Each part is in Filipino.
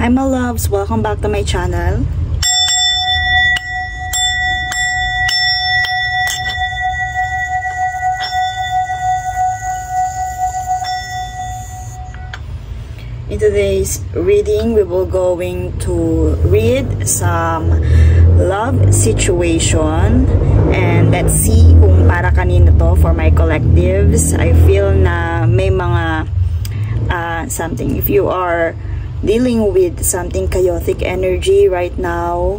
Hi my loves, welcome back to my channel. In today's reading, we will going to read some love situation, and let's see kung para kanino to for my collectives. I feel na may mga something, if you are dealing with something chaotic energy right now,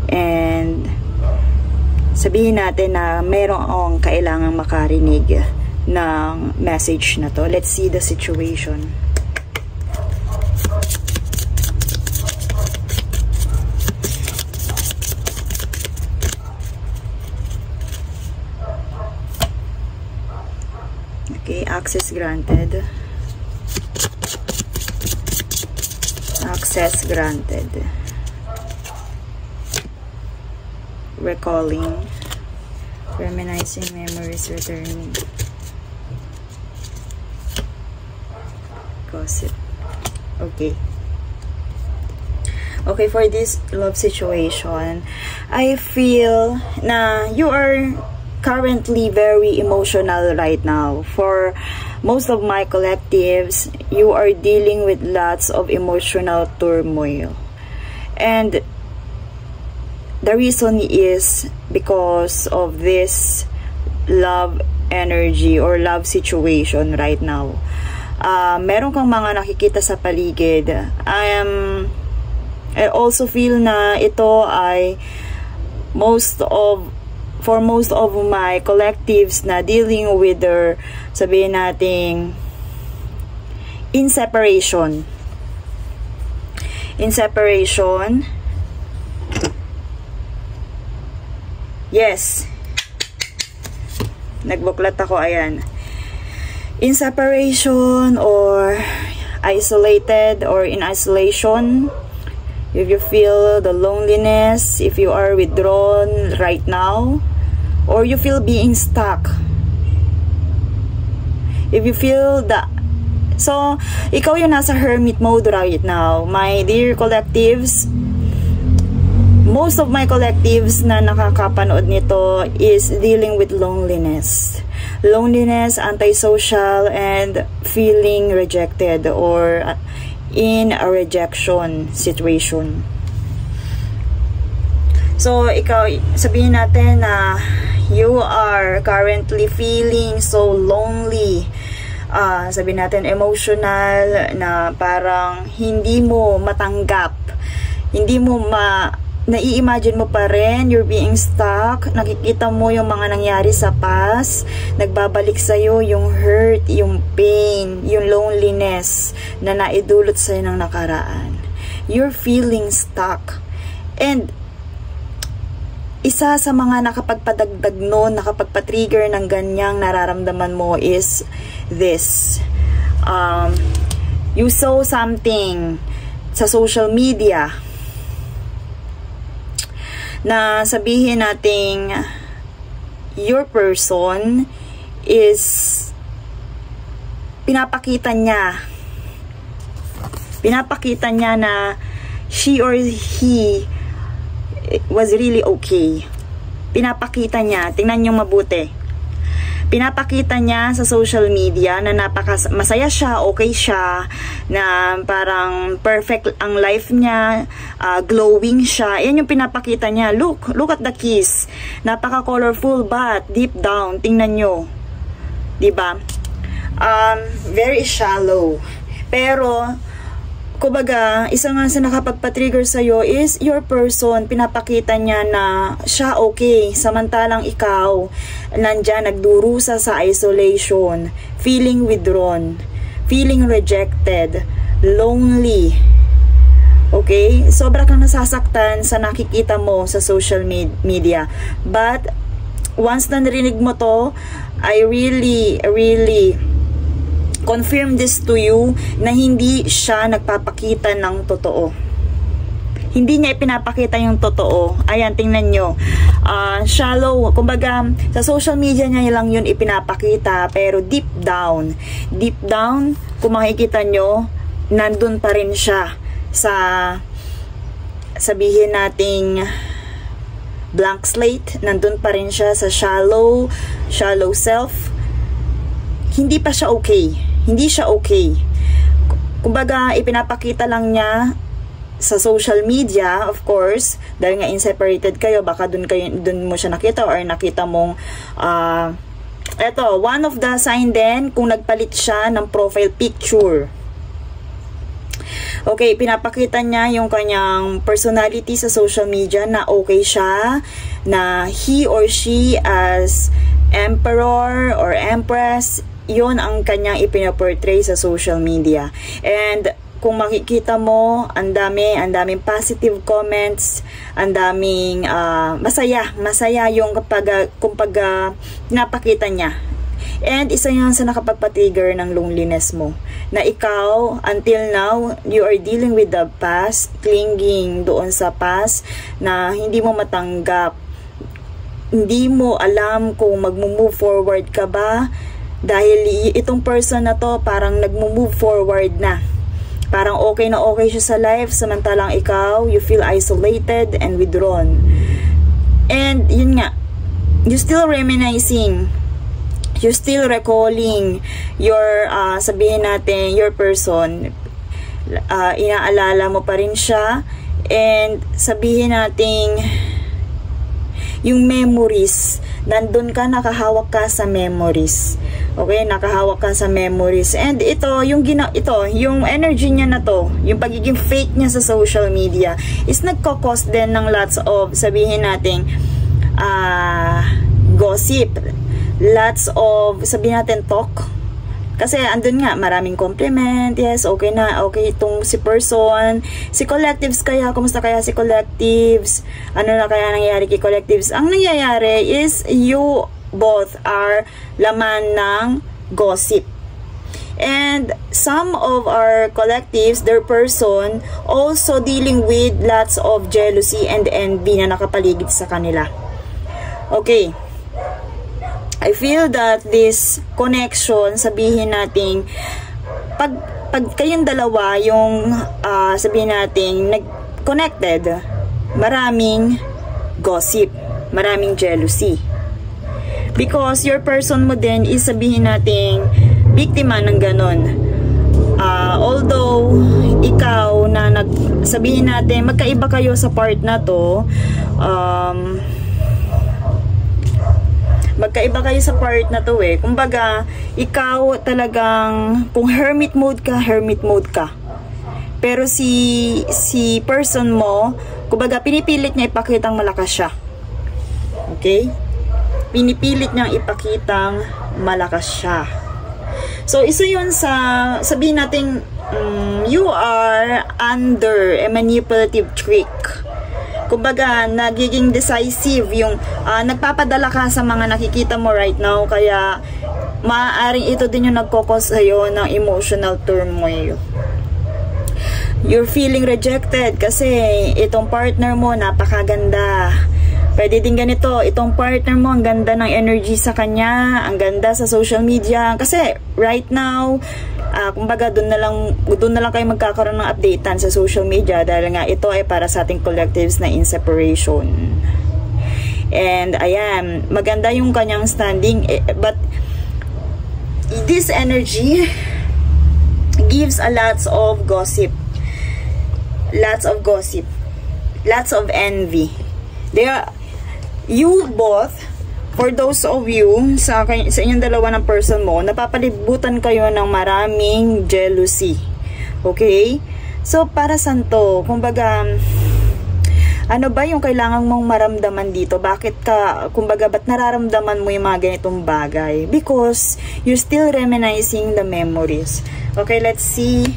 and sabihin natin na mayroong kailangang makarinig ng message na to. Let's see the situation. Okay, access granted. Access granted. Recalling. Reminiscing memories returning. Gossip. Okay. Okay, for this love situation, I feel na you are currently very emotional right now. For most of my collectives, you are dealing with lots of emotional turmoil, and the reason is because of this love energy or love situation right now. Meron kang mga nakikita sa paligid. I also feel na ito ay for most of my collectives na dealing with their, sabihin nating, in separation. In separation. Yes. Nagbuklat ako, ayan. In separation or isolated or in isolation. If you feel the loneliness, if you are withdrawn right now, or you feel being stuck, if you feel that, so ikaw yung nasa hermit mode right now, my dear collectives. Most of my collectives na nakakapanood nito is dealing with loneliness, antisocial, and feeling rejected or in a rejection situation. So ikaw, sabihin natin na you are currently feeling so lonely, sabihin natin emotional, na parang hindi mo matanggap, hindi mo nai-imagine mo pa rin, you're being stuck, nakikita mo yung mga nangyari sa past, nagbabalik sa'yo yung hurt, yung pain, yung loneliness na naidulot sa'yo ng nakaraan. You're feeling stuck. And isa sa mga nakapagpadagdag noon, nakapagpa-trigger ng ganyang nararamdaman mo is this. You saw something sa social media na sabihin nating your person is pinapakita niya na she or he was really okay. Pinapakita niya, tingnan niyo mabuti. Pinapakita niya sa social media na masaya siya, okay siya, na parang perfect ang life niya, glowing siya. Yan yung pinapakita niya. Look at the kiss. Napaka-colorful, but deep down, tingnan nyo. Diba? Very shallow. Pero, kumbaga, isa nga sa nakapagpa-trigger sa'yo is your person. Pinapakita niya na siya okay. Samantalang ikaw, nandyan, nagdurusa sa isolation, feeling withdrawn, feeling rejected, lonely. Okay? Sobra kang nasasaktan sa nakikita mo sa social media. But, once na narinig mo to, I really confirm this to you na hindi siya nagpapakita ng totoo. Hindi niya ipinapakita yung totoo. Ayan, tingnan nyo. Shallow. Kumbaga, sa social media niya lang yun ipinapakita. Pero deep down, kung makikita nyo, nandun pa rin siya sa sabihin nating blank slate, nandun pa rin siya sa shallow self. Hindi pa siya okay. Hindi siya okay. Kumbaga, ipinapakita lang niya sa social media, of course, dahil nga inseparated kayo, baka dun mo siya nakita or nakita mong eto, one of the sign din kung nagpalit siya ng profile picture. Okay, pinapakita niya yung kanyang personality sa social media na okay siya, na he or she as emperor or empress, yun ang kanyang ipinaportray sa social media. And kung makikita mo, ang daming positive comments, ang daming masaya yung kapag pinapakita niya. And isa yan sa nakapagpatrigger ng loneliness mo, na ikaw until now you are dealing with the past, clinging doon sa past na hindi mo matanggap, hindi mo alam kung mag-move forward ka ba, dahil itong person na to parang nag-move forward na, parang okay na okay siya sa life, samantalang ikaw, you feel isolated and withdrawn. And yun nga, you still reminiscing, you still recalling your sabihin natin, your person, inaalala mo pa rin siya, and sabihin natin yung memories, nandun ka, nakahawak ka sa memories. Okay, nakahawak ka sa memories. And ito, yung energy niya na to, yung pagiging fake niya sa social media, is nagkakos din ng lots of, sabihin natin, gossip. Lots of, sabihin natin, talk. Kasi andun nga, maraming compliment, yes, okay na, okay itong si person. Si collectives kaya, kumusta kaya si collectives? Ano na kaya nangyayari kay collectives? Ang nangyayari is, you both are laman ng gossip. And some of our collectives, their person, also dealing with lots of jealousy and envy na nakapaligid sa kanila. Okay. I feel that this connection, sabihin natin, pag kayong dalawa yung sabihin natin nag-connected, maraming gossip, maraming jealousy. Because your person mo din is sabihin natin biktima ng ganon. Although ikaw na sabihin natin magkaiba kayo sa part na to, magkaiba kayo sa part na to eh. Kumbaga, ikaw talagang, kung hermit mode ka. Pero si person mo, kumbaga, pinipilit niya ipakitang malakas siya. Okay? Pinipilit niyang ipakitang malakas siya. So, isa yun sa, sabihin natin, you are under a manipulative trick. Kumbaga, nagiging decisive yung nagpapadala ka sa mga nakikita mo right now, kaya maaaring ito din yung nagkokos sa'yo ng emotional turmoil. You're feeling rejected kasi itong partner mo napakaganda. Pwede din ganito, itong partner mo ang ganda ng energy sa kanya, ang ganda sa social media. Kasi right now, kumbaga doon na lang kayo magkakaroon ng updatean sa social media, dahil nga ito ay para sa ating collectives na in separation. And ayan, maganda yung kanyang standing, but this energy gives a lots of gossip, lots of envy. You both, for those of you, sa inyong dalawa ng person mo, napapalibutan kayo ng maraming jealousy. Okay? So, para saan to? Kumbaga, ano ba yung kailangan mong maramdaman dito? Bakit kumbaga, ba't nararamdaman mo yung mga ganitong bagay? Because, you're still reminiscing the memories. Okay, let's see.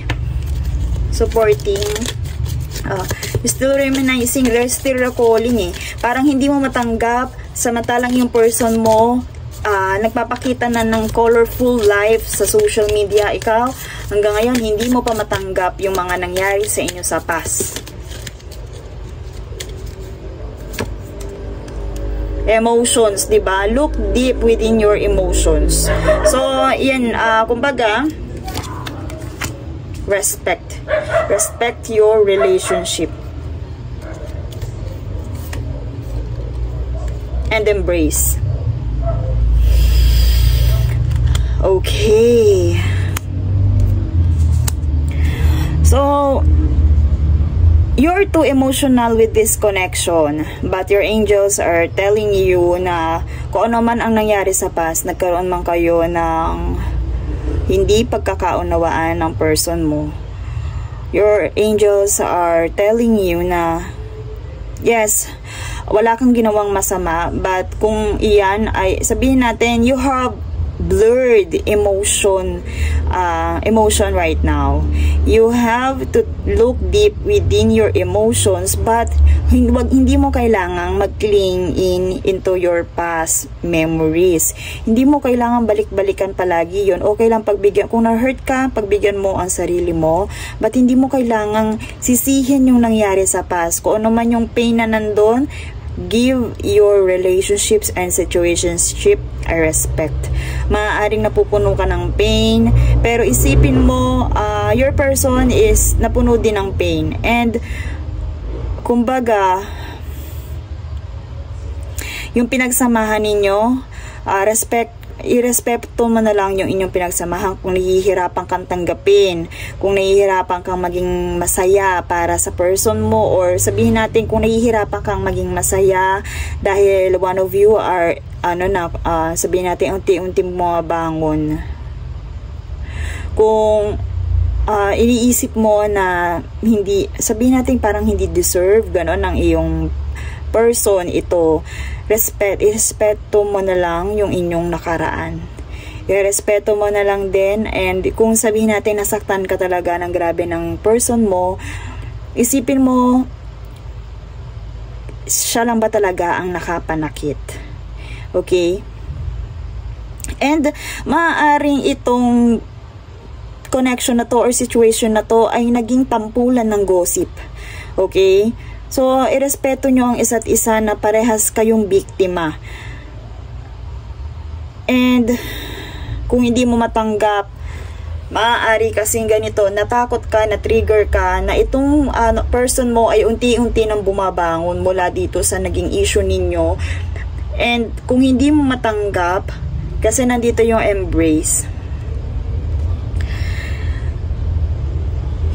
Supporting. You're still reminiscing, still recalling eh. Parang hindi mo matanggap, samantalang yung person mo nagpapakita na ng colorful life sa social media. Ikaw, hanggang ngayon, hindi mo pa matanggap yung mga nangyari sa inyo sa past. Emotions, diba? Look deep within your emotions. So, yan, kumbaga, respect. Respect your relationship. And embrace. Okay. So, you're too emotional with this connection, but your angels are telling you na kung ano man ang nangyari sa past, nagkaroon man kayo ng hindi pagkakaunawaan ng person mo. Your angels are telling you na yes, wala kang ginawang masama, but kung iyan ay sabihin natin you have blurred emotion right now. You have to look deep within your emotions, but hindi mo kailangang mag-cling into your past memories. Hindi mo kailangan balik-balikan palagi yon. Okay lang pagbigyan, kung na-hurt ka, pagbigyan mo ang sarili mo, but hindi mo kailangang sisihin yung nangyari sa past. Kung ano man yung pain na nandun, give your relationships and situationship a respect. Maaaring napupuno ka ng pain, pero isipin mo, your person is napuno din ng pain. And, kumbaga, yung pinagsamahan ninyo, irespeto mo na lang yung inyong pinagsamahan. Kung nahihirapan kang tanggapin, kung nahihirapan kang maging masaya para sa person mo, or sabihin natin kung nahihirapan kang maging masaya dahil one of you are sabihin natin unti-unti bumabangon. Kung iniisip mo na hindi, sabihin natin parang hindi deserve ganon ng iyong person ito, irespeto mo na lang yung inyong nakaraan. Irespeto mo na lang din, and kung sabihin natin nasaktan ka talaga ng grabe ng person mo, isipin mo, siya lang ba talaga ang nakapanakit? Okay? And maaaring itong connection na to or situation na to ay naging tampulan ng gossip. Okay? So, irespeto nyo ang isa't isa na parehas kayong biktima. And, kung hindi mo matanggap, maaari kasing ganito, natakot ka, na-trigger ka, na itong person mo ay unti-unti nang bumabangon mula dito sa naging issue ninyo. And, kung hindi mo matanggap, kasi nandito yung embrace,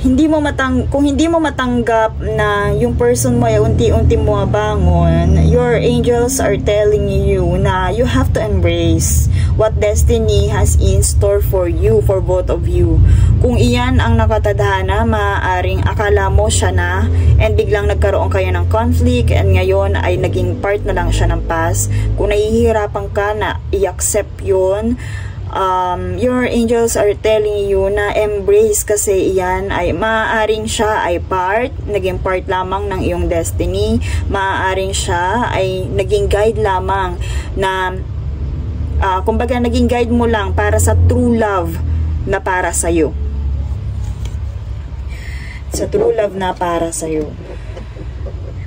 kung hindi mo matanggap na yung person mo ay unti-unti bumabangon, your angels are telling you na you have to embrace what destiny has in store for you, for both of you. Kung iyan ang nakatadhana, maaaring akala mo siya na, and biglang nagkaroon kayo ng conflict, and ngayon ay naging part na lang siya ng past. Kung nahihirapan ka na i-accept yun, your angels are telling you na embrace, kasi iyan ay maaaring siya ay naging part lamang ng iyong destiny. Maaaring siya ay naging guide lamang na kumbaga naging guide mo lang para sa true love na para sa'yo. Sa true love na para sa'yo.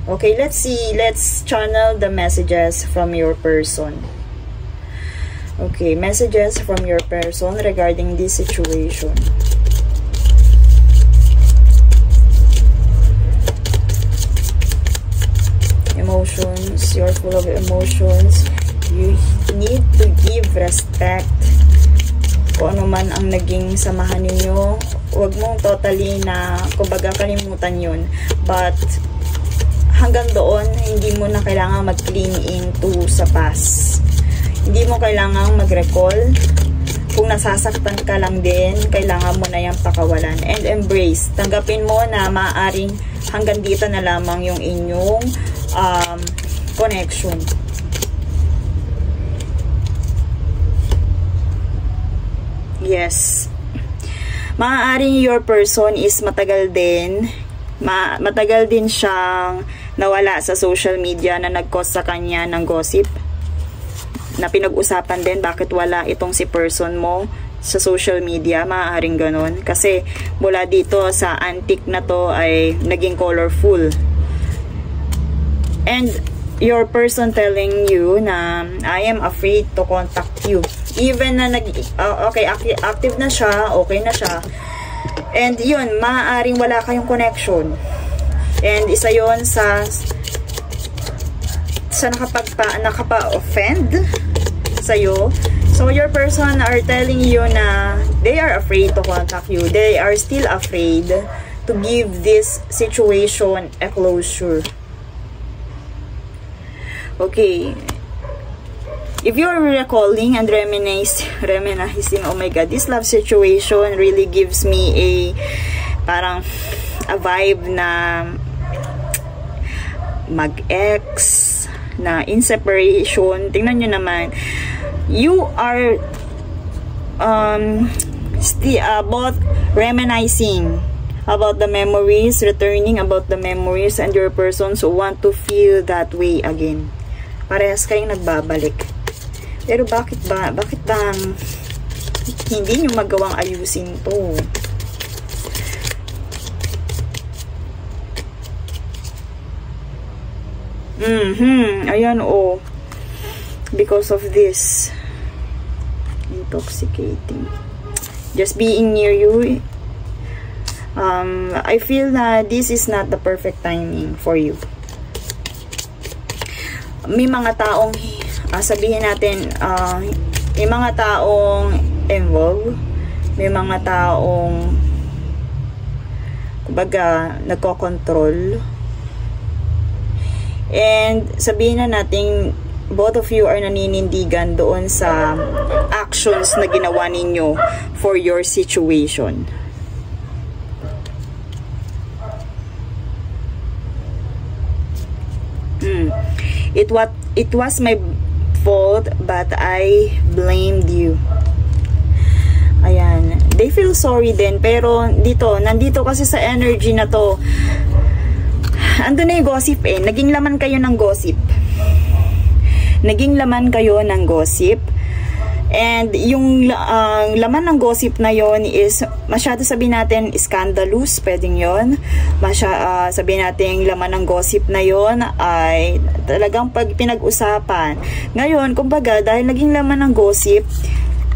Okay, let's see. Let's channel the messages from your person. Okay, messages from your person regarding this situation. Emotions, you're full of emotions. You need to give respect. Kung ano man ang naging samahan ninyo, huwag mong totally na, kumbaga, kalimutan yun. But, hanggang doon, hindi mo na kailangan mag-cling into sa past. Hindi mo kailangang mag-recall. Kung nasasaktan ka lang din, kailangan mo na yung pakawalan. And embrace. Tanggapin mo na maaaring hanggang dito na lamang yung inyong connection. Yes. Maaaring your person is matagal din siyang nawala sa social media, na nag-cause sa kanya ng gossip, na pinag-usapan din bakit wala itong si person mo sa social media. Maaaring ganun, kasi mula dito sa antique na to ay naging colorful. And your person telling you na I am afraid to contact you. Even na active na siya, okay na siya, And yun, maaaring wala kayong connection. And isa yun sa nakapa-offend sa'yo. So, your person are telling you na they are afraid to contact you. They are still afraid to give this situation a closure. Okay. If you're recalling and reminiscing, oh my God, this love situation really gives me parang a vibe na mag-ex, na in separation. Tingnan nyo naman, you are both reminiscing about the memories, returning about the memories, and your persons want to feel that way again. Parehas kayong nagbabalik. Pero bakit ba hindi nyo magawang ayusin to? Ayan, oh. Because of this. Intoxicating. Just being near you. I feel that this is not the perfect timing for you. May mga taong, sabihin natin, may mga taong involved. May mga taong, kumbaga, nagko-control. And sabihin na natin, both of you are naninindigan doon sa actions na ginawa ninyo for your situation. It was my fault, but I blamed you. Ayan. They feel sorry din, pero nandito kasi sa energy na to, ando na yung gossip eh. Naging laman kayo ng gossip. And yung laman ng gossip na yon is masyado, sabihin natin, scandalous, pwedeng yon. Sabihin natin, laman ng gossip na yon ay talagang pag pinag-usapan. Ngayon, kumbaga, dahil naging laman ng gossip,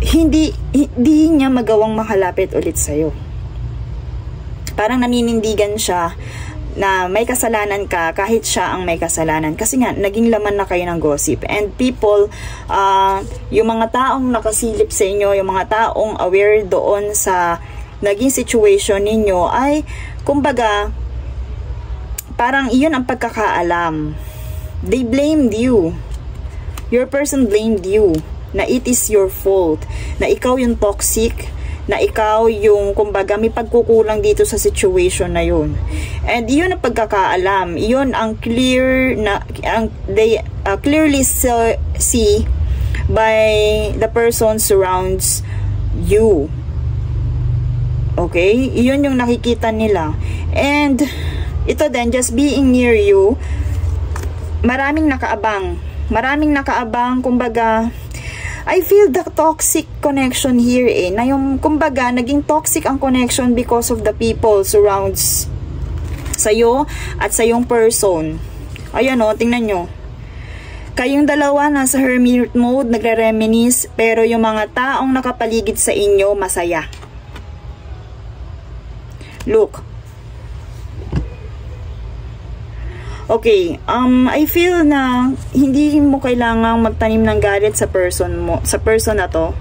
hindi niya magawang makalapit ulit sa'yo. Parang naninindigan siya na may kasalanan ka kahit siya ang may kasalanan, kasi nga naging laman na kayo ng gossip. And people, yung mga taong nakasilip sa inyo, yung mga taong aware doon sa naging situation ninyo, ay kumbaga parang iyon ang pagkakaalam. They blamed you. Your person blamed you na it is your fault, na ikaw yung toxic, na ikaw yung, kumbaga, may pagkukulang dito sa situation na yun. And yun ang pagkakaalam. Yun ang clear na, they clearly see by the person surrounds you. Okay? Yun yung nakikita nila. And ito din, just being near you, maraming nakaabang. Kumbaga, I feel the toxic connection here eh. Na yung, kumbaga, naging toxic ang connection because of the people surrounds sa'yo at sa yung person. Ayan o, tingnan nyo. Kayong dalawa nasa hermit mode, nagre-reminisce, pero yung mga taong nakapaligid sa inyo, masaya. Look. Okay, I feel na hindi mo kailangang magtanim ng galit sa person na to.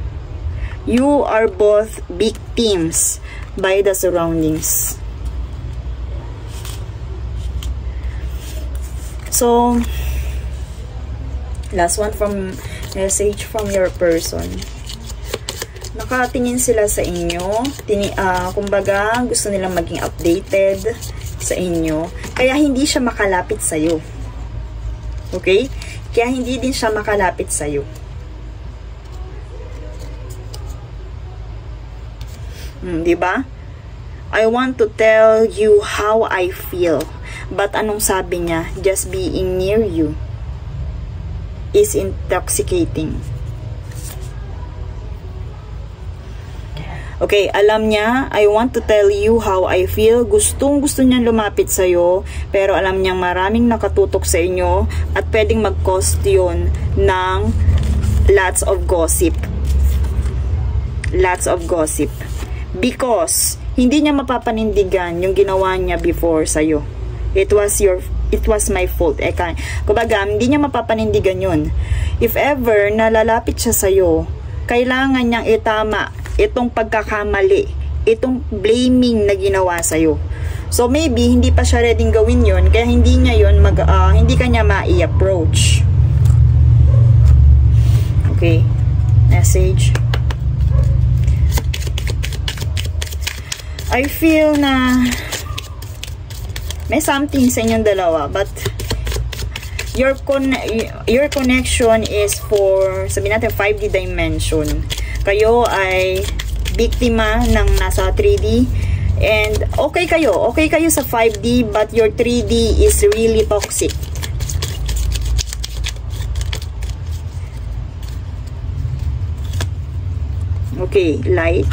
You are both victims by the surroundings. So, last one from message from your person. Nakatingin sila sa inyo. Kumbaga, gusto nilang maging updated sa inyo. Kaya hindi siya makalapit sa'yo. Okay? Kaya hindi din siya makalapit sa'yo. Diba? I want to tell you how I feel. But anong sabi niya? Just being near you is intoxicating. Okay, alam niya, I want to tell you how I feel. Gustong-gusto niyang lumapit sa'yo, pero alam niyang maraming nakatutok sa inyo at pwedeng mag-cost yun ng lots of gossip. Lots of gossip. Because Hindi niya mapapanindigan yung ginawa niya before sa'yo. It was my fault. Kumbaga, hindi niya mapapanindigan yun. If ever nalalapit siya sa'yo, kailangan niyang itama itong pagkakamali, itong blaming na ginawa sa'yo. So maybe hindi pa siya ready gawin yun, kaya hindi niya yun hindi kanya ma-i-approach. Okay, message. I feel na may something sa inyong dalawa, but your connection is for, sabihin natin, 5D dimension. Kayo ay biktima ng nasa 3D, and okay kayo sa 5D, but your 3D is really toxic. Okay, light.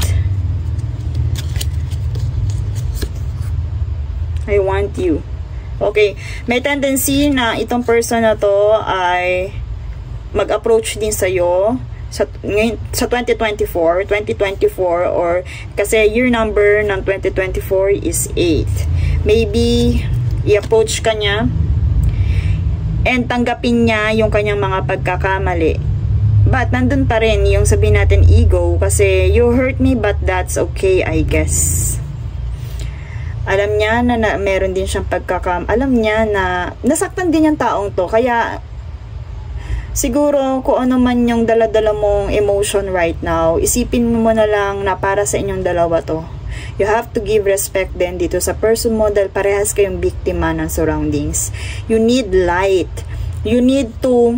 I want you. Okay, may tendency na itong person na to ay mag-approach din sa'yo sa 2024, or kasi year number ng 2024 is 8. Maybe i-approach ka niya and tanggapin niya yung kanyang mga pagkakamali. But nandun pa rin yung sabihin natin ego, kasi you hurt me but that's okay, I guess. Alam niya na meron din siyang alam niya na nasaktan din yung taong to, kaya siguro kung ano man yung dala-dala mong emotion right now, isipin mo na lang na para sa inyong dalawa to. You have to give respect din dito sa person mo, dahil parehas kayong biktima ng surroundings. You need light. You need to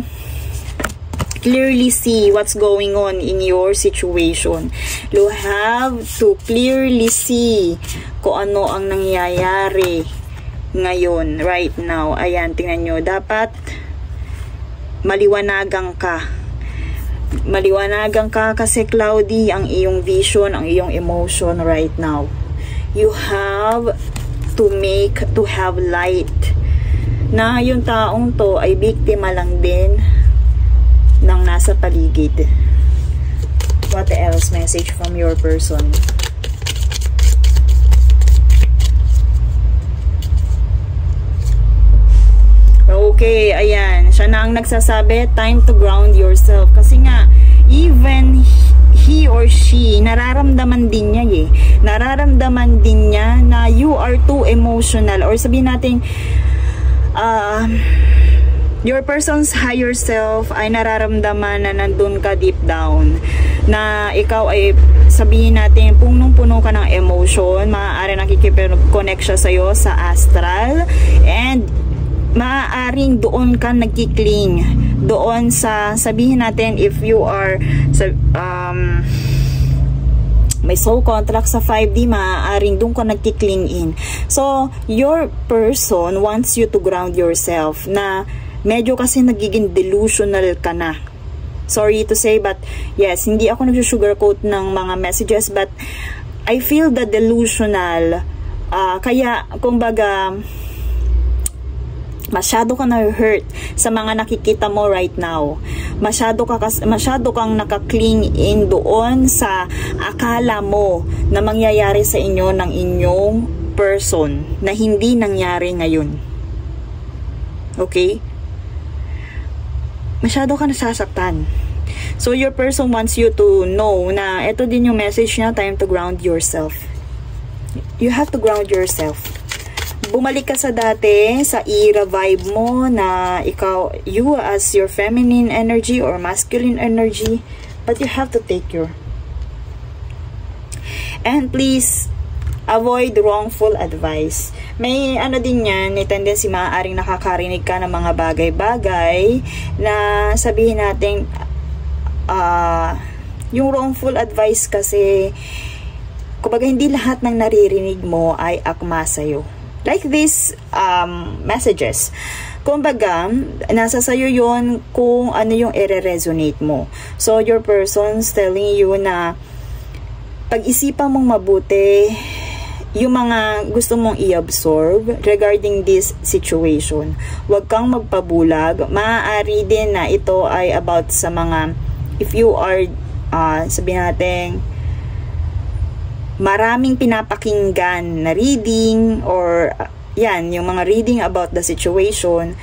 clearly see what's going on in your situation. You have to clearly see kung ano ang nangyayari ngayon, right now. Ayan, tingnan nyo. Dapat maliwanagan ka. Maliwanagan ka kasi cloudy ang iyong vision, ang iyong emotion right now. You have to have light. Na yung taong to ay biktima lang din ng nasa paligid. What else message from your person? Okay, ayan. Siya na ang nagsasabi, time to ground yourself. Kasi nga, even he or she, nararamdaman din niya eh. Nararamdaman din niya na you are too emotional. Or sabihin natin, your person's higher self ay nararamdaman na nandun ka deep down, na ikaw ay, sabihin natin, punong-puno ka ng emotion, maaaring nakikipag-connect siya sa'yo sa astral, and maaaring doon ka nagkikling, doon sa, sabihin natin, if you are may soul contract sa 5D, maaaring doon ka nagkikling in. So, your person wants you to ground yourself, na medyo kasi nagiging delusional ka na. Sorry to say, but yes, hindi ako nag-sugarcoat ng mga messages, but I feel the delusional. Kaya, kumbaga, masyado ka na-hurt sa mga nakikita mo right now. Masyado kang nakakling in doon sa akala mo na mangyayari sa inyo ng inyong person na hindi nangyari ngayon. Okay? Masyado ka nasasaktan. So, your person wants you to know na ito din yung message niya, time to ground yourself. You have to ground yourself. Bumalik ka sa dati, sa era vibe mo na you as your feminine energy or masculine energy, but you have to take your. And please, avoid wrongful advice. May ano din yan, may tendency maaaring nakakarinig ka ng mga bagay-bagay na sabihin natin, yung wrongful advice kasi, kumbaga hindi lahat ng naririnig mo ay akma sa'yo. Like these messages. Kumbaga, nasa sayo yon kung ano yung i-resonate mo. So, your person's telling you na pag-isipan mong mabuti yung mga gusto mong i-absorb regarding this situation. Huwag kang magpabulag. Maaari din na ito ay about sa mga, if you are, sabihin natin, maraming pinapakinggan na reading or yan, yung mga reading about the situation,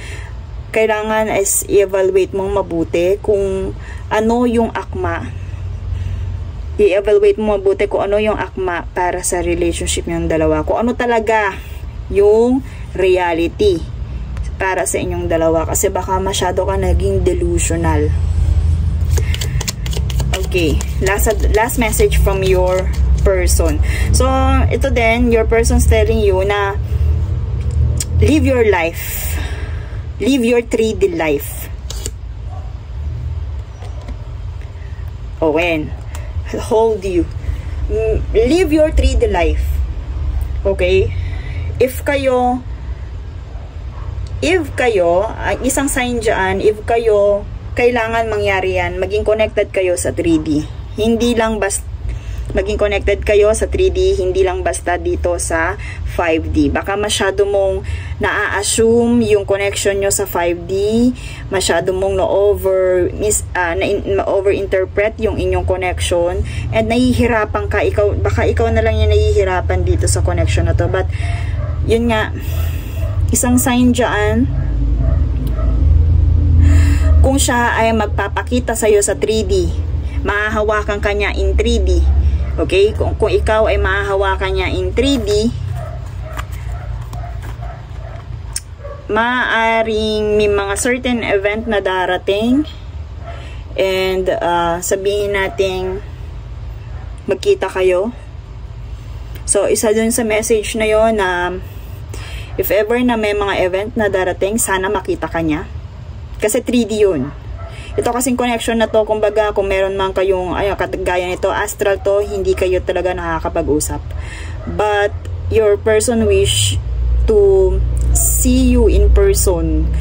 kailangan is i-evaluate mong mabuti kung ano yung akma. I-evaluate mo mabuti kung ano yung akma para sa relationship niyong dalawa. Kung ano talaga yung reality para sa inyong dalawa. Kasi baka masyado ka naging delusional. Okay. Last message from your person. So, ito din, your person's telling you na live your life. Live your 3D life. When hold you. Live your 3D life. Okay? If kayo, isang sign dyan, if kayo, kailangan mangyari yan, maging connected kayo sa 3D. Hindi lang basta maging connected kayo sa 3D, hindi lang basta dito sa 5D. Baka masyado mong na-assume yung connection nyo sa 5D, masyado mong na-overinterpret yung inyong connection, and nahihirapan ka, baka ikaw na lang yung nahihirapan dito sa connection na to. But, yun nga, isang sign dyan, kung siya ay magpapakita sa'yo sa 3D, mahahawakan ka niya in 3D. Okay? Kung ikaw ay mahahawakan niya in 3D, maaaring may mga certain event na darating, and sabihin natin magkita kayo. So, isa dun sa message na yon na if ever na may mga event na darating, sana makita ka niya. Kasi 3D yun. Ito kasing connection na to, kumbaga, kung meron man kayong, gaya nito, astral to, hindi kayo talaga nakakapag-usap. But, your person wish to see you in person,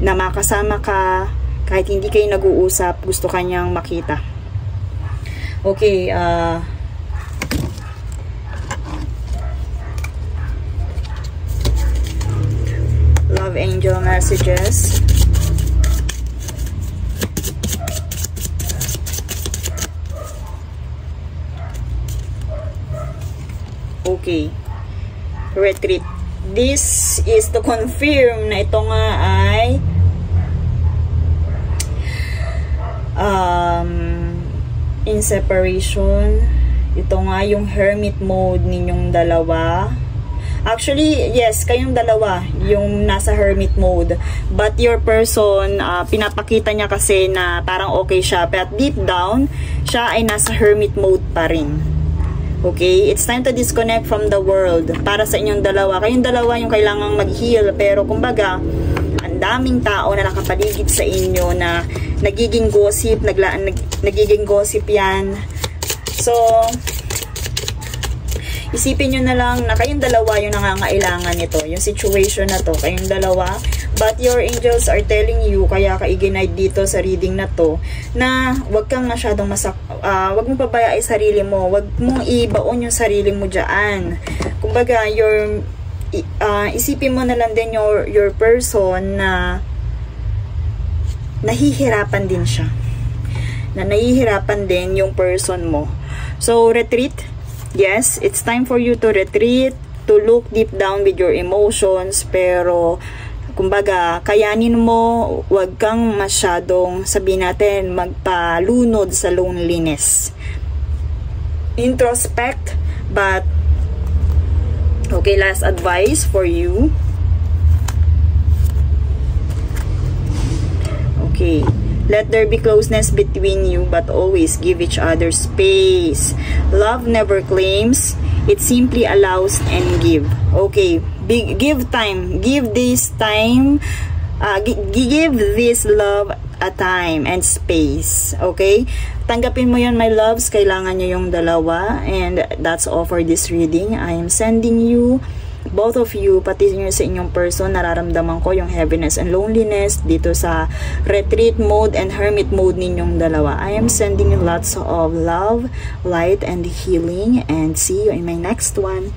na makasama ka, kahit hindi kayo nag-uusap, gusto kanyang makita. Okay, love angel messages. Okay. Retreat. This is to confirm na ito nga ay in separation. Ito nga yung hermit mode ninyong dalawa. Actually, yes, kayong dalawa yung nasa hermit mode. But your person, pinapakita niya kasi na parang okay siya. But deep down, siya ay nasa hermit mode pa rin. Okay? It's time to disconnect from the world para sa inyong dalawa. Kayong dalawa yung kailangang mag-heal. Pero kumbaga, ang daming tao na nakapaligid sa inyo na nagiging gossip, nagiging gossip yan. So, isipin nyo na lang na kayong dalawa yung nangangailangan nito. Yung situation na to, kayong dalawa. But your angels are telling you, kaya ka i-guide dito sa reading na to, na wag kang masyadong wag mong pabayaan sarili mo. Wag mong ibaon yung sarili mo dyan. Kumbaga, isipin mo na lang din your person na nahihirapan din siya. Na nahihirapan din yung person mo. So, retreat. Yes, it's time for you to retreat, to look deep down with your emotions, pero kumbaga, kayanin mo, wag kang masyadong, sabihin natin, magpalunod sa loneliness. Introspect, but okay, last advice for you. Okay. Let there be closeness between you, but always give each other space. Love never claims. It simply allows and give. Okay, give time. Give this time. Give this love a time and space. Okay? Tanggapin mo yan, my loves. Kailangan nyo yung dalawa. And that's all for this reading. I am sending you, both of you, pati nyo sa inyong person, nararamdaman ko yung heaviness and loneliness dito sa retreat mode and hermit mode ninyong dalawa. I am sending you lots of love, light, and healing, and see you in my next one.